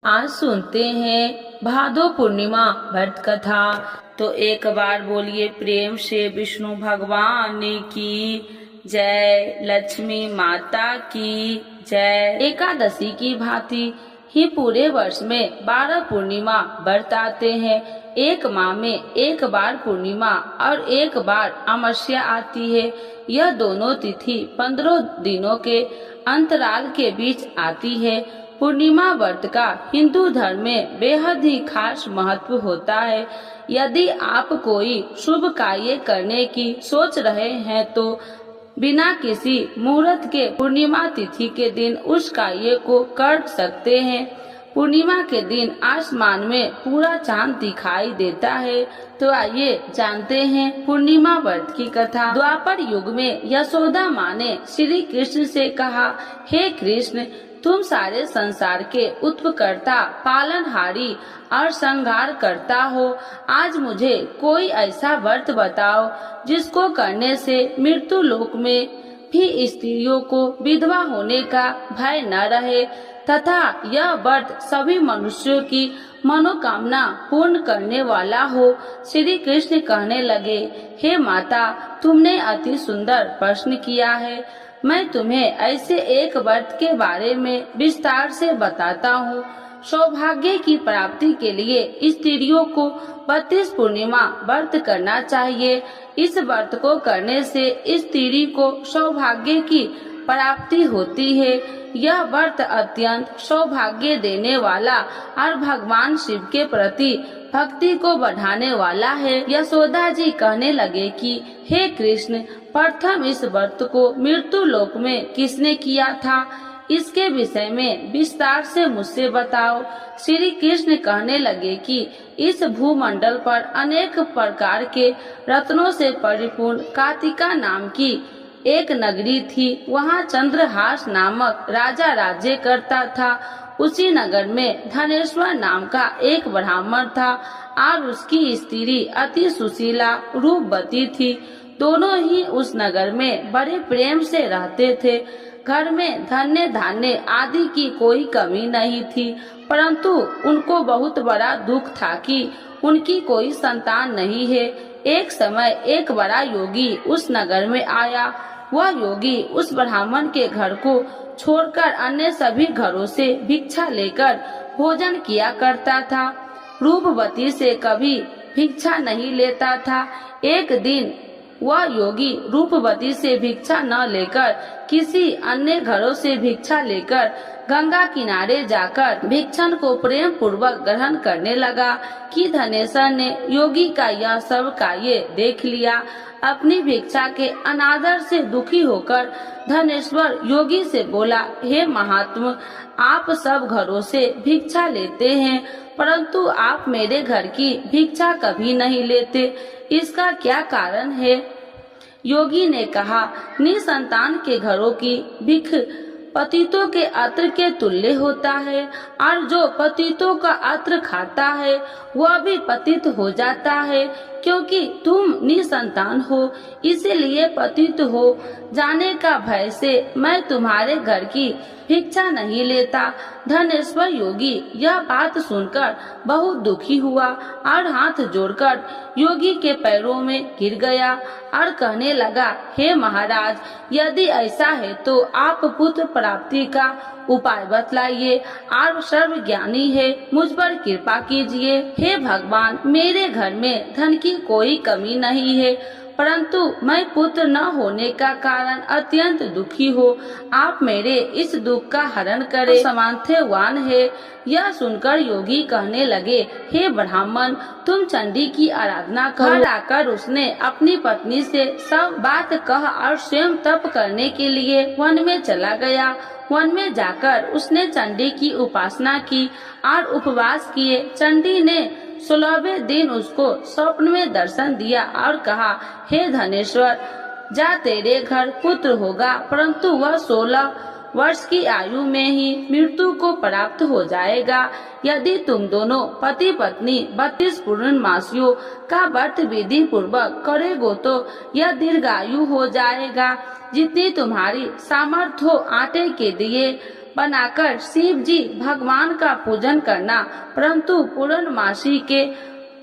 आज सुनते हैं भादो पूर्णिमा व्रत कथा। तो एक बार बोलिए प्रेम से विष्णु भगवान की जय, लक्ष्मी माता की जय। एकादशी की भांति ही पूरे वर्ष में 12 पूर्णिमा व्रत आते हैं। एक माह में एक बार पूर्णिमा और एक बार अमावस्या आती है। यह दोनों तिथि 15 दिनों के अंतराल के बीच आती है। पूर्णिमा व्रत का हिंदू धर्म में बेहद ही खास महत्व होता है। यदि आप कोई शुभ कार्य करने की सोच रहे हैं तो बिना किसी मुहूर्त के पूर्णिमा तिथि के दिन उस कार्य को कर सकते हैं। पूर्णिमा के दिन आसमान में पूरा चांद दिखाई देता है। तो आइए जानते हैं पूर्णिमा व्रत की कथा। द्वापर युग में यशोदा माँ ने श्री कृष्ण से कहा, हे कृष्ण, तुम सारे संसार के उत्पकर्ता, पालनहारी और संहार करता हो। आज मुझे कोई ऐसा व्रत बताओ जिसको करने से मृत्यु लोक में भी स्त्रियों को विधवा होने का भय न रहे तथा यह व्रत सभी मनुष्यों की मनोकामना पूर्ण करने वाला हो। श्री कृष्ण कहने लगे, हे माता, तुमने अति सुंदर प्रश्न किया है। मैं तुम्हें ऐसे एक व्रत के बारे में विस्तार से बताता हूँ। सौभाग्य की प्राप्ति के लिए स्त्रियों को 32 पूर्णिमा व्रत करना चाहिए। इस व्रत को करने से स्त्री को सौभाग्य की प्राप्ति होती है। यह व्रत अत्यंत सौभाग्य देने वाला और भगवान शिव के प्रति भक्ति को बढ़ाने वाला है। यशोदा जी कहने लगे कि हे कृष्ण, प्रथम इस व्रत को मृत्यु लोक में किसने किया था, इसके विषय में विस्तार से मुझसे बताओ। श्री कृष्ण कहने लगे कि इस भूमंडल पर अनेक प्रकार के रत्नों से परिपूर्ण कार्तिका नाम की एक नगरी थी। वहाँ चंद्रहास नामक राजा राज्य करता था। उसी नगर में धनेश्वर नाम का एक ब्राह्मण था और उसकी स्त्री अति सुशीला रूपवती थी। दोनों ही उस नगर में बड़े प्रेम से रहते थे। घर में धन्य धान्य आदि की कोई कमी नहीं थी, परंतु उनको बहुत बड़ा दुख था कि उनकी कोई संतान नहीं है। एक समय एक बड़ा योगी उस नगर में आया। वह योगी उस ब्राह्मण के घर को छोड़कर अन्य सभी घरों से भिक्षा लेकर भोजन किया करता था। रूपवती से कभी भिक्षा नहीं लेता था। एक दिन वह योगी रूपवती से भिक्षा न लेकर किसी अन्य घरों से भिक्षा लेकर गंगा किनारे जाकर भिक्षण को प्रेम पूर्वक ग्रहण करने लगा कि धनेश्वर ने योगी का यह सब कार्य देख लिया। अपनी भिक्षा के अनादर से दुखी होकर धनेश्वर योगी से बोला, हे महात्मा, आप सब घरों से भिक्षा लेते हैं, परंतु आप मेरे घर की भिक्षा कभी नहीं लेते। इसका क्या कारण है? योगी ने कहा, निसंतान के घरों की भिख पतितों के अत्र के तुल्य होता है और जो पतितों का अत्र खाता है वह भी पतित हो जाता है। क्योंकि तुम निसंतान हो, इसीलिए पतित हो जाने का भय से मैं तुम्हारे घर की भिक्षा नहीं लेता। धनेश्वर योगी यह बात सुनकर बहुत दुखी हुआ और हाथ जोड़कर योगी के पैरों में गिर गया और कहने लगा, हे महाराज, यदि ऐसा है तो आप पुत्र प्राप्ति का उपाय बतलाइए। आप सर्वज्ञानी है, मुझ पर कृपा कीजिए। हे भगवान, मेरे घर में धन की कोई कमी नहीं है, परंतु मैं पुत्र न होने का कारण अत्यंत दुखी हो। आप मेरे इस दुख का हरण करें, सामर्थ्यवान है। यह सुनकर योगी कहने लगे, हे ब्राह्मण, तुम चंडी की आराधना करो। घर आकर उसने अपनी पत्नी से सब बात कह और स्वयं तप करने के लिए वन में चला गया। वन में जाकर उसने चंडी की उपासना की और उपवास किए। चंडी ने 16वें दिन उसको स्वप्न में दर्शन दिया और कहा, हे धनेश्वर, जा, तेरे घर पुत्र होगा, परंतु वह 16 वर्ष की आयु में ही मृत्यु को प्राप्त हो जाएगा। यदि तुम दोनों पति पत्नी 32 पूर्णमासियों का व्रत विधि पूर्वक करेगो तो यह दीर्घायु हो जाएगा। जितनी तुम्हारी सामर्थ्य हो आटे के दिए बनाकर शिव जी भगवान का पूजन करना, परंतु पूर्णमासी के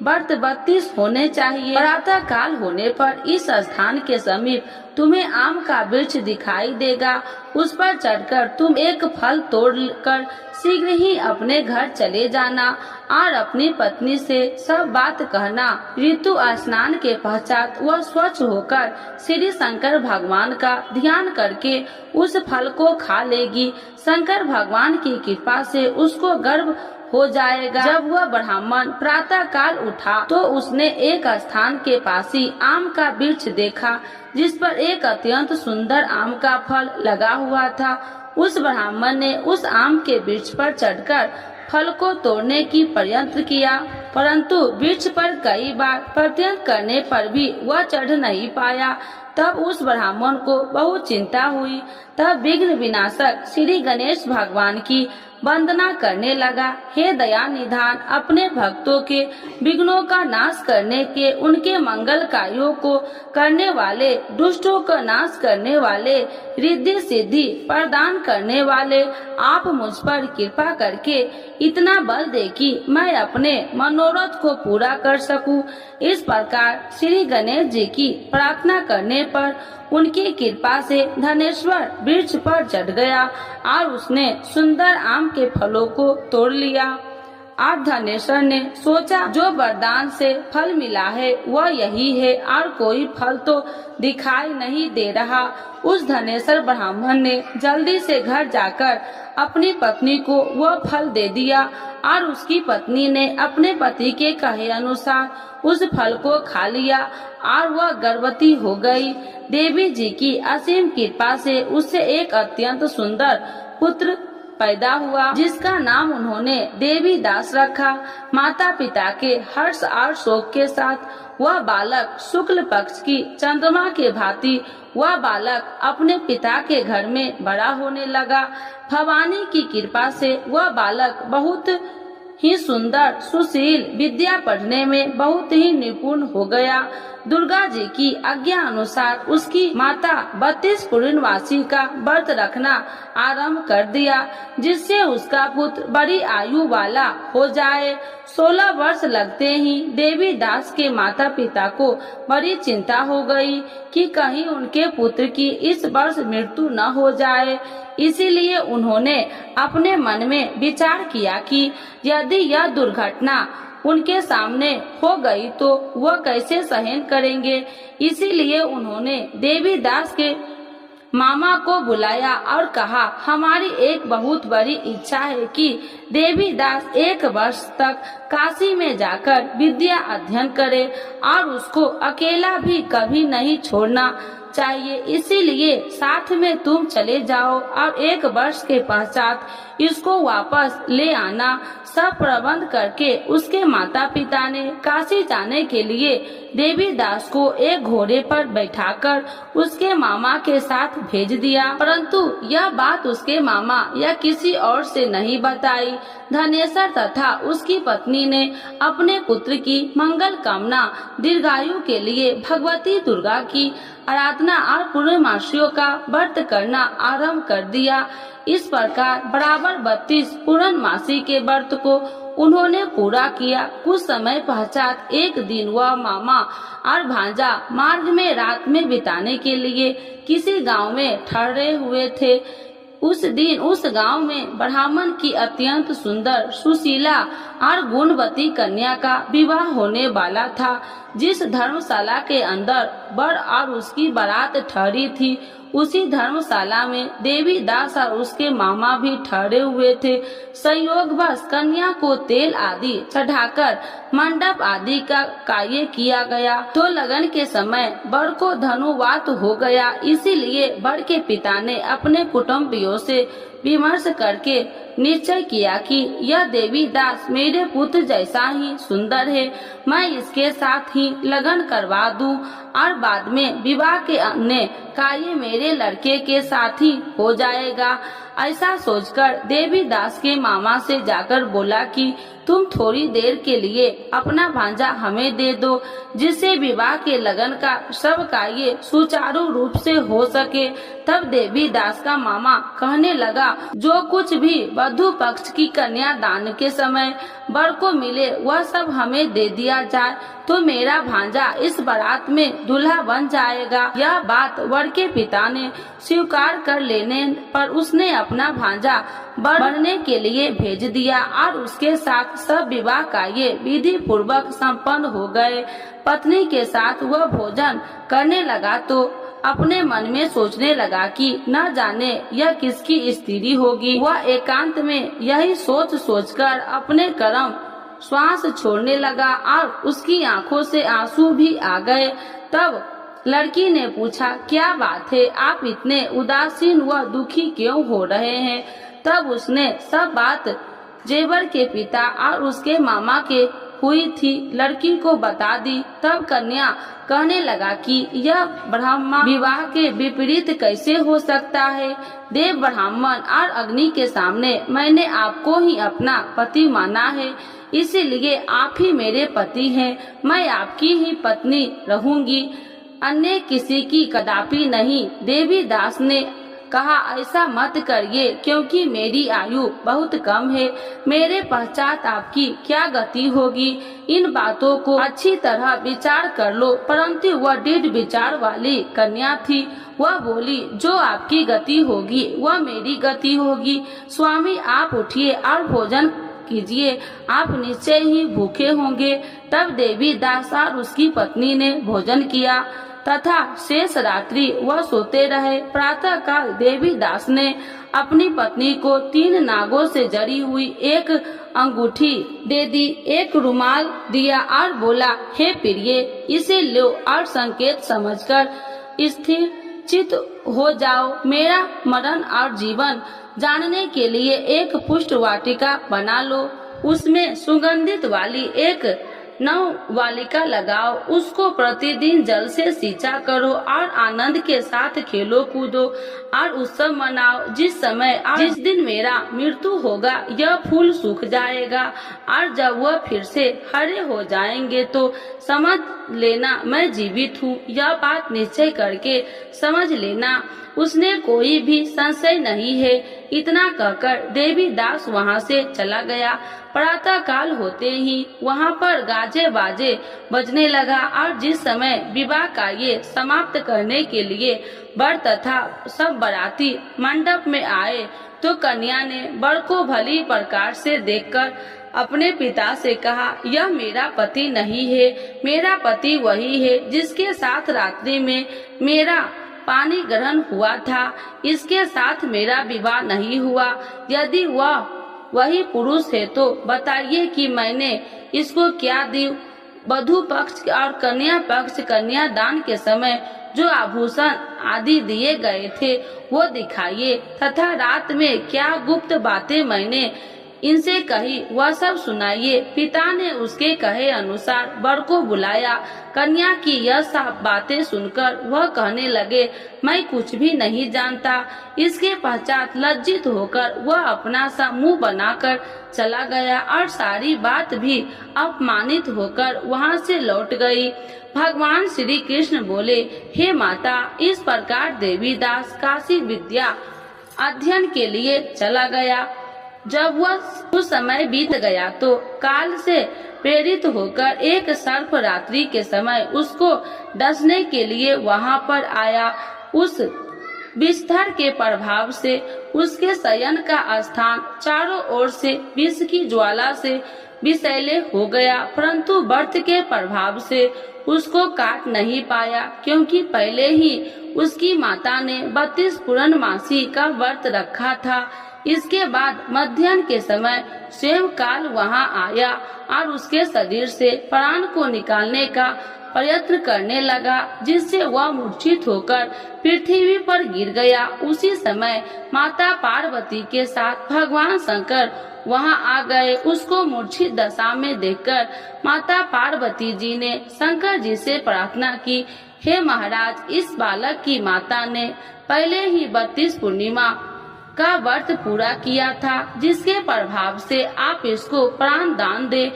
व्रत 32 होने चाहिए। प्रातः काल होने पर इस स्थान के समीप तुम्हें आम का वृक्ष दिखाई देगा। उस पर चढ़कर तुम एक फल तोड़कर शीघ्र ही अपने घर चले जाना और अपनी पत्नी से सब बात कहना। ऋतु स्नान के पश्चात वह स्वच्छ होकर श्री शंकर भगवान का ध्यान करके उस फल को खा लेगी। शंकर भगवान की कृपा से उसको गर्भ हो जाएगा। जब वह ब्राह्मण प्रातः काल उठा तो उसने एक स्थान के पास ही आम का वृक्ष देखा, जिस पर एक अत्यंत सुंदर आम का फल लगा हुआ था। उस ब्राह्मण ने उस आम के वृक्ष पर चढ़कर फल को तोड़ने की प्रयत्न किया, परंतु वृक्ष पर कई बार प्रयत्न करने पर भी वह चढ़ नहीं पाया। तब उस ब्राह्मण को बहुत चिंता हुई। तब विघ्न विनाशक श्री गणेश भगवान की वंदना करने लगा। हे दया निधान, अपने भक्तों के विघ्नों का नाश करने के, उनके मंगल कार्यों को करने वाले, दुष्टों का नाश करने वाले, रिद्धि सिद्धि प्रदान करने वाले, आप मुझ पर कृपा करके इतना बल दे कि मैं अपने मनोरथ को पूरा कर सकूं। इस प्रकार श्री गणेश जी की प्रार्थना करने पर उनकी कृपा से धनेश्वर वृक्ष पर चढ़ गया और उसने सुंदर आम के फलों को तोड़ लिया। और धनेश्वर ने सोचा, जो वरदान से फल मिला है वह यही है और कोई फल तो दिखाई नहीं दे रहा। उस धनेश्वर ब्राह्मण ने जल्दी से घर जाकर अपनी पत्नी को वह फल दे दिया और उसकी पत्नी ने अपने पति के कहे अनुसार उस फल को खा लिया और वह गर्भवती हो गई। देवी जी की असीम कृपा से उससे एक अत्यंत सुंदर पुत्र पैदा हुआ, जिसका नाम उन्होंने देवी दास रखा। माता पिता के हर्ष और शोक के साथ वह बालक शुक्ल पक्ष की चंद्रमा के भांति वह बालक अपने पिता के घर में बड़ा होने लगा। भवानी की कृपा से वह बालक बहुत ही सुंदर, सुशील, विद्या पढ़ने में बहुत ही निपुण हो गया। दुर्गा जी की आज्ञा अनुसार उसकी माता 32 पूर्णमासी का व्रत रखना आरंभ कर दिया, जिससे उसका पुत्र बड़ी आयु वाला हो जाए। 16 वर्ष लगते ही देवी दास के माता पिता को बड़ी चिंता हो गई कि कहीं उनके पुत्र की इस वर्ष मृत्यु न हो जाए। इसीलिए उन्होंने अपने मन में विचार किया कि यदि यह दुर्घटना उनके सामने हो गई तो वह कैसे सहन करेंगे। इसीलिए उन्होंने देवी दास के मामा को बुलाया और कहा, हमारी एक बहुत बड़ी इच्छा है कि देवी दास 1 वर्ष तक काशी में जाकर विद्या अध्ययन करे और उसको अकेला भी कभी नहीं छोड़ना चाहिए। इसीलिए साथ में तुम चले जाओ और 1 वर्ष के पश्चात इसको वापस ले आना। सब प्रबंध करके उसके माता पिता ने काशी जाने के लिए देवी दास को एक घोड़े पर बैठाकर उसके मामा के साथ भेज दिया, परंतु यह बात उसके मामा या किसी और से नहीं बताई। धनेश्वर तथा उसकी पत्नी ने अपने पुत्र की मंगल कामना दीर्घायु के लिए भगवती दुर्गा की आराधना और पूर्णमासियों का व्रत करना आरंभ कर दिया। इस प्रकार बराबर 32 पूर्णमासी के व्रत को उन्होंने पूरा किया। कुछ समय पश्चात एक दिन वह मामा और भांजा मार्ग में रात में बिताने के लिए किसी गांव में ठहरे हुए थे। उस दिन उस गांव में ब्राह्मण की अत्यंत सुंदर, सुशीला और गुणवती कन्या का विवाह होने वाला था। जिस धर्मशाला के अंदर वर और उसकी बारात ठहरी थी, उसी धर्मशाला में देवी दास और उसके मामा भी ठहरे हुए थे। संयोगवश कन्या को तेल आदि चढ़ाकर मंडप आदि का कार्य किया गया। तो लगन के समय वर को धनुवात हो गया। इसीलिए वर के पिता ने अपने कुटुंबियों से विमर्श करके निश्चय किया कि यह देवी दास मेरे पुत्र जैसा ही सुंदर है, मैं इसके साथ ही लगन करवा दूं और बाद में विवाह के अन्य कार्य मेरे लड़के के साथ ही हो जाएगा। ऐसा सोचकर देवी दास के मामा से जाकर बोला कि तुम थोड़ी देर के लिए अपना भांजा हमें दे दो, जिससे विवाह के लगन का सब कार्य सुचारू रूप से हो सके। तब देवी दास का मामा कहने लगा, जो कुछ भी वधू पक्ष की कन्या दान के समय वर को मिले वह सब हमें दे दिया जाए, तो मेरा भांजा इस बारात में दूल्हा बन जाएगा। यह बात वर के पिता ने स्वीकार कर लेने पर उसने अपना भांजा वर बनने के लिए भेज दिया और उसके साथ सब विवाह कार्य विधि पूर्वक संपन्न हो गए। पत्नी के साथ वह भोजन करने लगा तो अपने मन में सोचने लगा कि न जाने यह किसकी स्त्री होगी। वह एकांत में यही सोच सोचकर अपने कर्म श्वास छोड़ने लगा और उसकी आंखों से आंसू भी आ गए। तब लड़की ने पूछा, क्या बात है, आप इतने उदासीन व दुखी क्यों हो रहे हैं? तब उसने सब बात जेवर के पिता और उसके मामा के हुई थी लड़की को बता दी। तब कन्या कहने लगा कि यह ब्राह्मण विवाह के विपरीत कैसे हो सकता है? देव ब्राह्मण और अग्नि के सामने मैंने आपको ही अपना पति माना है, इसीलिए आप ही मेरे पति हैं। मैं आपकी ही पत्नी रहूंगी, अन्य किसी की कदापि नहीं। देवी दास ने कहा, ऐसा मत करिए, क्योंकि मेरी आयु बहुत कम है। मेरे पश्चात आपकी क्या गति होगी? इन बातों को अच्छी तरह विचार कर लो। परंतु वह दृढ़ विचार वाली कन्या थी। वह बोली, जो आपकी गति होगी वह मेरी गति होगी। स्वामी, आप उठिए और भोजन कीजिए, आप निश्चय ही भूखे होंगे। तब देवी दास और उसकी पत्नी ने भोजन किया तथा शेष रात्रि वह सोते रहे। प्रातः काल देवी दास ने अपनी पत्नी को 3 नागों से जड़ी हुई एक अंगूठी दे दी, एक रुमाल दिया और बोला, हे प्रिय, इसे लो और संकेत समझकर स्थिर चित हो जाओ। मेरा मरण और जीवन जानने के लिए एक पुष्ट वाटिका बना लो, उसमें सुगंधित वाली एक नववालिका लगाओ, उसको प्रतिदिन जल से सींचा करो और आनंद के साथ खेलो कूदो और उत्सव मनाओ। जिस समय और जिस दिन मेरा मृत्यु होगा यह फूल सूख जाएगा और जब वह फिर से हरे हो जाएंगे तो समझ लेना मैं जीवित हूँ। यह बात निश्चय करके समझ लेना, उसने कोई भी संशय नहीं है। इतना कहकर देवी दास वहाँ से चला गया। प्रातः काल होते ही वहाँ पर गाजे बाजे बजने लगा और जिस समय विवाह कार्य समाप्त करने के लिए वर तथा सब बाराती मंडप में आए तो कन्या ने वर को भली प्रकार से देखकर अपने पिता से कहा, यह मेरा पति नहीं है, मेरा पति वही है जिसके साथ रात्रि में मेरा पानी ग्रहण हुआ था, इसके साथ मेरा विवाह नहीं हुआ। यदि वह वही पुरुष है तो बताइए कि मैंने इसको क्या दी। वधू पक्ष और कन्या पक्ष कन्या दान के समय जो आभूषण आदि दिए गए थे वो दिखाइए तथा रात में क्या गुप्त बातें मैंने इनसे कही वह सब सुनाइए। पिता ने उसके कहे अनुसार वर को बुलाया। कन्या की यह सब बातें सुनकर वह कहने लगे, मैं कुछ भी नहीं जानता। इसके पश्चात लज्जित होकर वह अपना सा मुंह बनाकर चला गया और सारी बात भी अपमानित होकर वहां से लौट गई। भगवान श्री कृष्ण बोले, हे माता, इस प्रकार देवी दास काशी विद्या अध्ययन के लिए चला गया। जब वह कुछ समय बीत गया तो काल से प्रेरित होकर एक सर्प रात्रि के समय उसको डसने के लिए वहां पर आया। उस विस्तार के प्रभाव से उसके शयन का स्थान चारों ओर से विष की ज्वाला से विषैले हो गया, परंतु व्रत के प्रभाव से उसको काट नहीं पाया, क्योंकि पहले ही उसकी माता ने 32 पूर्णमासी का व्रत रखा था। इसके बाद मध्याह्न के समय स्वयं काल वहाँ आया और उसके शरीर से प्राण को निकालने का प्रयत्न करने लगा, जिससे वह मूर्छित होकर पृथ्वी पर गिर गया। उसी समय माता पार्वती के साथ भगवान शंकर वहां आ गए। उसको मूर्छित दशा में देखकर माता पार्वती जी ने शंकर जी से प्रार्थना की, हे महाराज, इस बालक की माता ने पहले ही 32 पूर्णिमा का व्रत पूरा किया था, जिसके प्रभाव से आप इसको प्राण दान दे।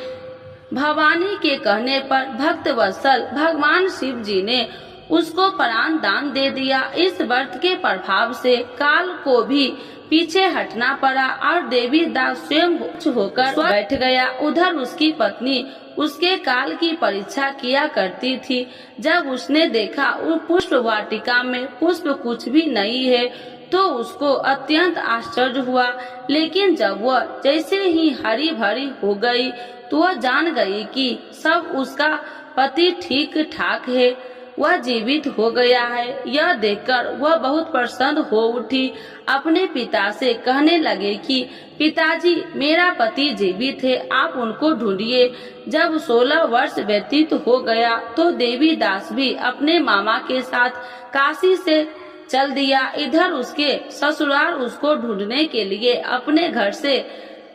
भवानी के कहने पर भक्त वत्सल भगवान शिव जी ने उसको प्राण दान दे दिया। इस व्रत के प्रभाव से काल को भी पीछे हटना पड़ा और देवी दास स्वयं होकर बैठ गया। उधर उसकी पत्नी उसके काल की परीक्षा किया करती थी। जब उसने देखा वो पुष्प वाटिका में पुष्प कुछ भी नहीं है तो उसको अत्यंत आश्चर्य हुआ, लेकिन जब वह जैसे ही हरी भरी हो गई तो वह जान गई कि सब उसका पति ठीक ठाक है, वह जीवित हो गया है। यह देखकर वह बहुत प्रसन्न हो उठी। अपने पिता से कहने लगे कि पिताजी, मेरा पति जीवित है, आप उनको ढूंढिए। जब 16 वर्ष व्यतीत हो गया तो देवी दास भी अपने मामा के साथ काशी से चल दिया। इधर उसके ससुराल उसको ढूंढने के लिए अपने घर से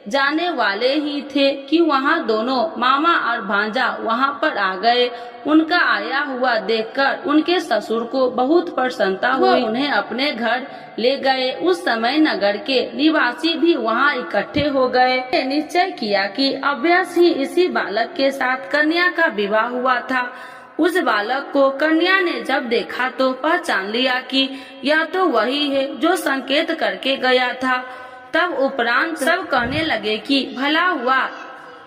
जाने वाले ही थे कि वहाँ दोनों मामा और भांजा वहाँ पर आ गए। उनका आया हुआ देखकर उनके ससुर को बहुत प्रसन्नता हुई। उन्हें अपने घर ले गए। उस समय नगर के निवासी भी वहाँ इकट्ठे हो गए। निश्चय किया कि अवश्य ही इसी बालक के साथ कन्या का विवाह हुआ था। उस बालक को कन्या ने जब देखा तो पहचान लिया कि यह तो वही है जो संकेत करके गया था। तब उपरांत सब कहने लगे कि भला हुआ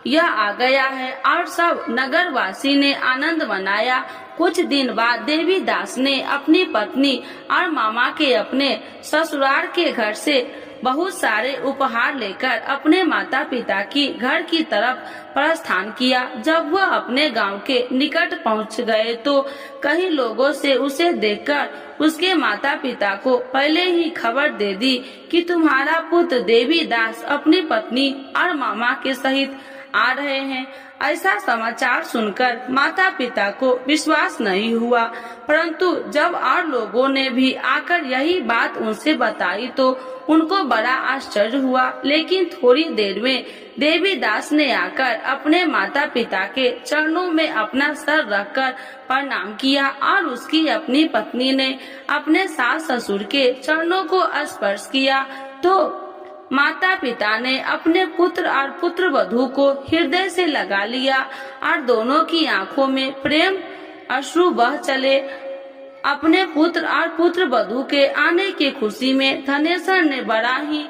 यह आ गया है और सब नगरवासी ने आनंद मनाया। कुछ दिन बाद देवी दास ने अपनी पत्नी और मामा के अपने ससुराल के घर से बहुत सारे उपहार लेकर अपने माता पिता की घर की तरफ प्रस्थान किया। जब वह अपने गांव के निकट पहुंच गए तो कई लोगों से उसे देखकर उसके माता पिता को पहले ही खबर दे दी कि तुम्हारा पुत्र देवी दास अपनी पत्नी और मामा के सहित आ रहे हैं। ऐसा समाचार सुनकर माता पिता को विश्वास नहीं हुआ, परंतु जब और लोगों ने भी आकर यही बात उनसे बताई तो उनको बड़ा आश्चर्य हुआ। लेकिन थोड़ी देर में देवी दास ने आकर अपने माता पिता के चरणों में अपना सर रखकर प्रणाम किया और उसकी अपनी पत्नी ने अपने सास ससुर के चरणों को स्पर्श किया तो माता पिता ने अपने पुत्र और पुत्र वधू को हृदय से लगा लिया और दोनों की आंखों में प्रेम अश्रु बह चले। अपने पुत्र और पुत्र वधू के आने की खुशी में धनेश्वर ने बड़ा ही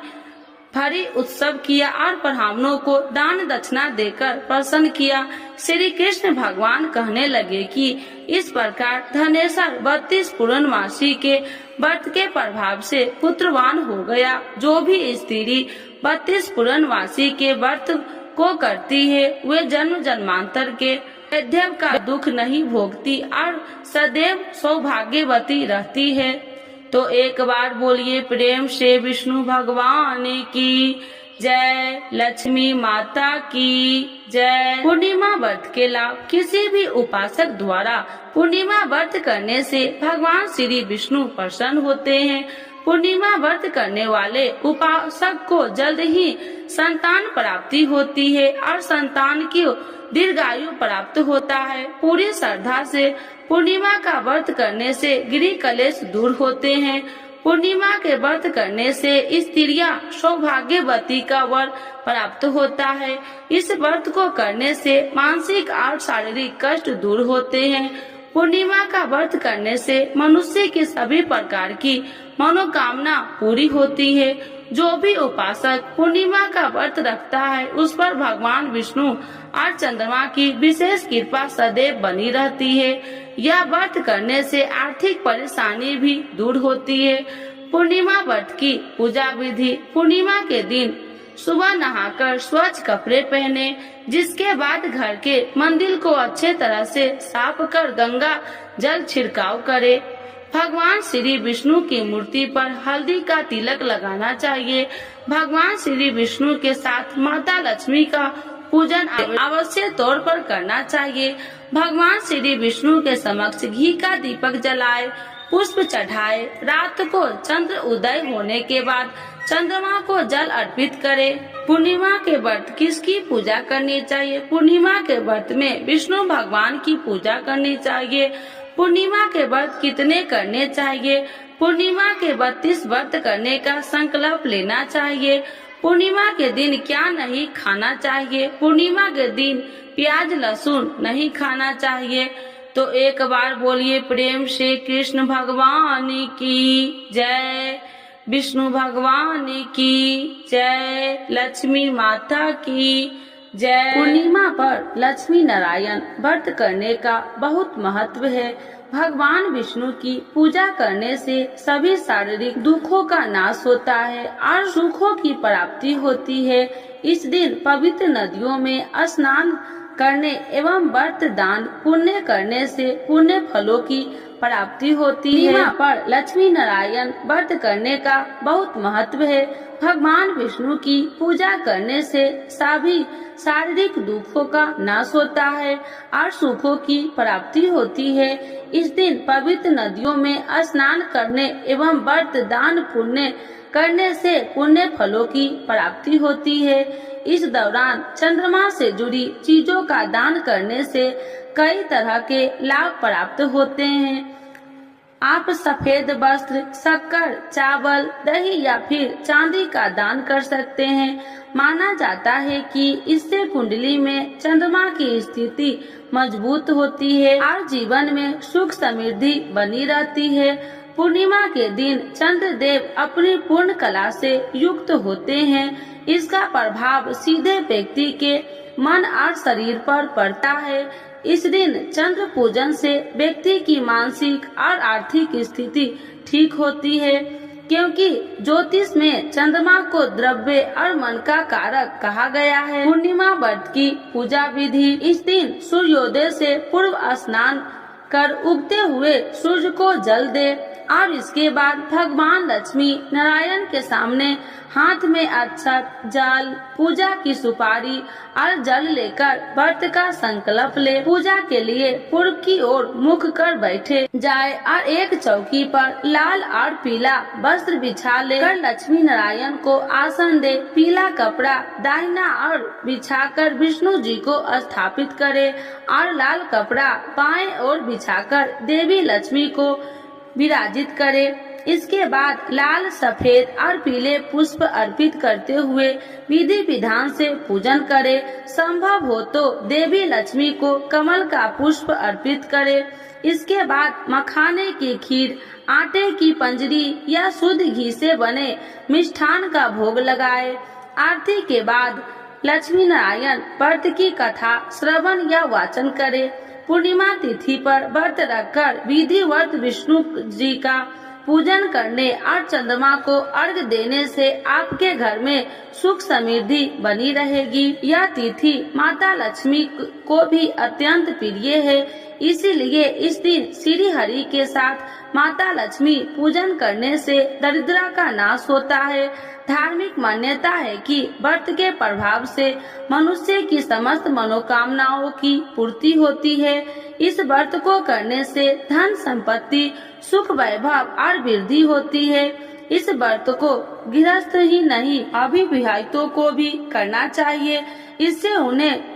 भारी उत्सव किया और ब्राह्मणों को दान दक्षिणा देकर प्रसन्न किया। श्री कृष्ण भगवान कहने लगे कि इस प्रकार धनेश्वर 32 पूर्णमासी के व्रत के प्रभाव से पुत्रवान हो गया। जो भी स्त्री 32 पूर्णमासी के व्रत को करती है वे जन्म जन्मांतर के वैधव्य का दुख नहीं भोगती और सदैव सौभाग्यवती रहती है। तो एक बार बोलिए प्रेम से विष्णु भगवान की जय, लक्ष्मी माता की जय। पूर्णिमा व्रत के लाभ। किसी भी उपासक द्वारा पूर्णिमा व्रत करने से भगवान श्री विष्णु प्रसन्न होते हैं। पूर्णिमा व्रत करने वाले उपासक को जल्द ही संतान प्राप्ति होती है और संतान की दीर्घायु प्राप्त होता है। पूरी श्रद्धा से पूर्णिमा का व्रत करने से गृह कलेश दूर होते हैं। पूर्णिमा के व्रत करने से स्त्रियां सौभाग्यवती का वर प्राप्त होता है। इस व्रत को करने से मानसिक और शारीरिक कष्ट दूर होते हैं। पूर्णिमा का व्रत करने से मनुष्य की सभी प्रकार की मनोकामना पूरी होती है। जो भी उपासक पूर्णिमा का व्रत रखता है उस पर भगवान विष्णु और चंद्रमा की विशेष कृपा सदैव बनी रहती है। यह व्रत करने से आर्थिक परेशानी भी दूर होती है। पूर्णिमा व्रत की पूजा विधि। पूर्णिमा के दिन सुबह नहाकर स्वच्छ कपड़े पहने, जिसके बाद घर के मंदिर को अच्छे तरह से साफ कर गंगा जल छिड़काव करे। भगवान श्री विष्णु की मूर्ति पर हल्दी का तिलक लगाना चाहिए। भगवान श्री विष्णु के साथ माता लक्ष्मी का पूजन अवश्य तौर पर करना चाहिए। भगवान श्री विष्णु के समक्ष घी का दीपक जलाए, पुष्प चढ़ाए। रात को चंद्र उदय होने के बाद चंद्रमा को जल अर्पित करे। पूर्णिमा के व्रत किसकी पूजा करनी चाहिए? पूर्णिमा के व्रत में विष्णु भगवान की पूजा करनी चाहिए। पूर्णिमा के व्रत कितने करने चाहिए? पूर्णिमा के 32 व्रत करने का संकल्प लेना चाहिए। पूर्णिमा के दिन क्या नहीं खाना चाहिए? पूर्णिमा के दिन प्याज लहसुन नहीं खाना चाहिए। तो एक बार बोलिए प्रेम से कृष्ण भगवान की जय, विष्णु भगवान की जय, लक्ष्मी माता की जय। पूर्णिमा पर लक्ष्मी नारायण व्रत करने का बहुत महत्व है। भगवान विष्णु की पूजा करने से सभी शारीरिक दुखों का नाश होता है और सुखों की प्राप्ति होती है। इस दिन पवित्र नदियों में स्नान करने एवं व्रत दान पुण्य करने से पुण्य फलों की प्राप्ति होती है। पूर्णिमा पर लक्ष्मी नारायण व्रत करने का बहुत महत्व है। भगवान विष्णु की पूजा करने से सभी शारीरिक दुखों का नाश होता है और सुखों की प्राप्ति होती है। इस दिन पवित्र नदियों में स्नान करने एवं व्रत दान पुण्य करने से पुण्य फलों की प्राप्ति होती है। इस दौरान चंद्रमा से जुड़ी चीजों का दान करने से कई तरह के लाभ प्राप्त होते हैं। आप सफेद वस्त्र, शक्कर, चावल, दही या फिर चांदी का दान कर सकते हैं। माना जाता है कि इससे कुंडली में चंद्रमा की स्थिति मजबूत होती है और जीवन में सुख समृद्धि बनी रहती है। पूर्णिमा के दिन चंद्र देव अपनी पूर्ण कला से युक्त होते हैं। इसका प्रभाव सीधे व्यक्ति के मन और शरीर पर पड़ता है। इस दिन चंद्र पूजन से व्यक्ति की मानसिक और आर्थिक स्थिति ठीक होती है, क्योंकि ज्योतिष में चंद्रमा को द्रव्य और मन का कारक कहा गया है। पूर्णिमा व्रत की पूजा विधि: इस दिन सूर्योदय से पूर्व स्नान कर उगते हुए सूर्य को जल दे और इसके बाद भगवान लक्ष्मी नारायण के सामने हाथ में अक्षत, जल, पूजा की सुपारी और जल लेकर व्रत का संकल्प ले। पूजा के लिए पूर्व की ओर मुख कर बैठे जाए और एक चौकी पर लाल और पीला वस्त्र बिछा लेकर लक्ष्मी नारायण को आसन दे। पीला कपड़ा दाहिना और बिछाकर विष्णु जी को स्थापित करे और लाल कपड़ा बाएं ओर बिछाकर देवी लक्ष्मी को विराजित करे। इसके बाद लाल, सफेद और पीले पुष्प अर्पित करते हुए विधि विधान से पूजन करे। संभव हो तो देवी लक्ष्मी को कमल का पुष्प अर्पित करे। इसके बाद मखाने की खीर, आटे की पंजरी या शुद्ध घी से बने मिष्ठान का भोग लगाए। आरती के बाद लक्ष्मी नारायण व्रत की कथा श्रवण या वाचन करे। पूर्णिमा तिथि पर व्रत रखकर विधिवत विष्णु जी का पूजन करने और चंद्रमा को अर्घ देने से आपके घर में सुख समृद्धि बनी रहेगी। यह तिथि माता लक्ष्मी को भी अत्यंत प्रिय है, इसीलिए इस दिन श्री हरि के साथ माता लक्ष्मी पूजन करने से दरिद्रता का नाश होता है। धार्मिक मान्यता है कि व्रत के प्रभाव से मनुष्य की समस्त मनोकामनाओं की पूर्ति होती है। इस व्रत को करने से धन संपत्ति, सुख, वैभव और वृद्धि होती है। इस व्रत को गृहस्थ ही नहीं अविवाहितों को भी करना चाहिए। इससे उन्हें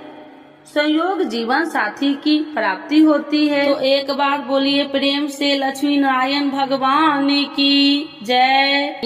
संयोग जीवन साथी की प्राप्ति होती है। तो एक बार बोलिए प्रेम से लक्ष्मी नारायण भगवान की जय।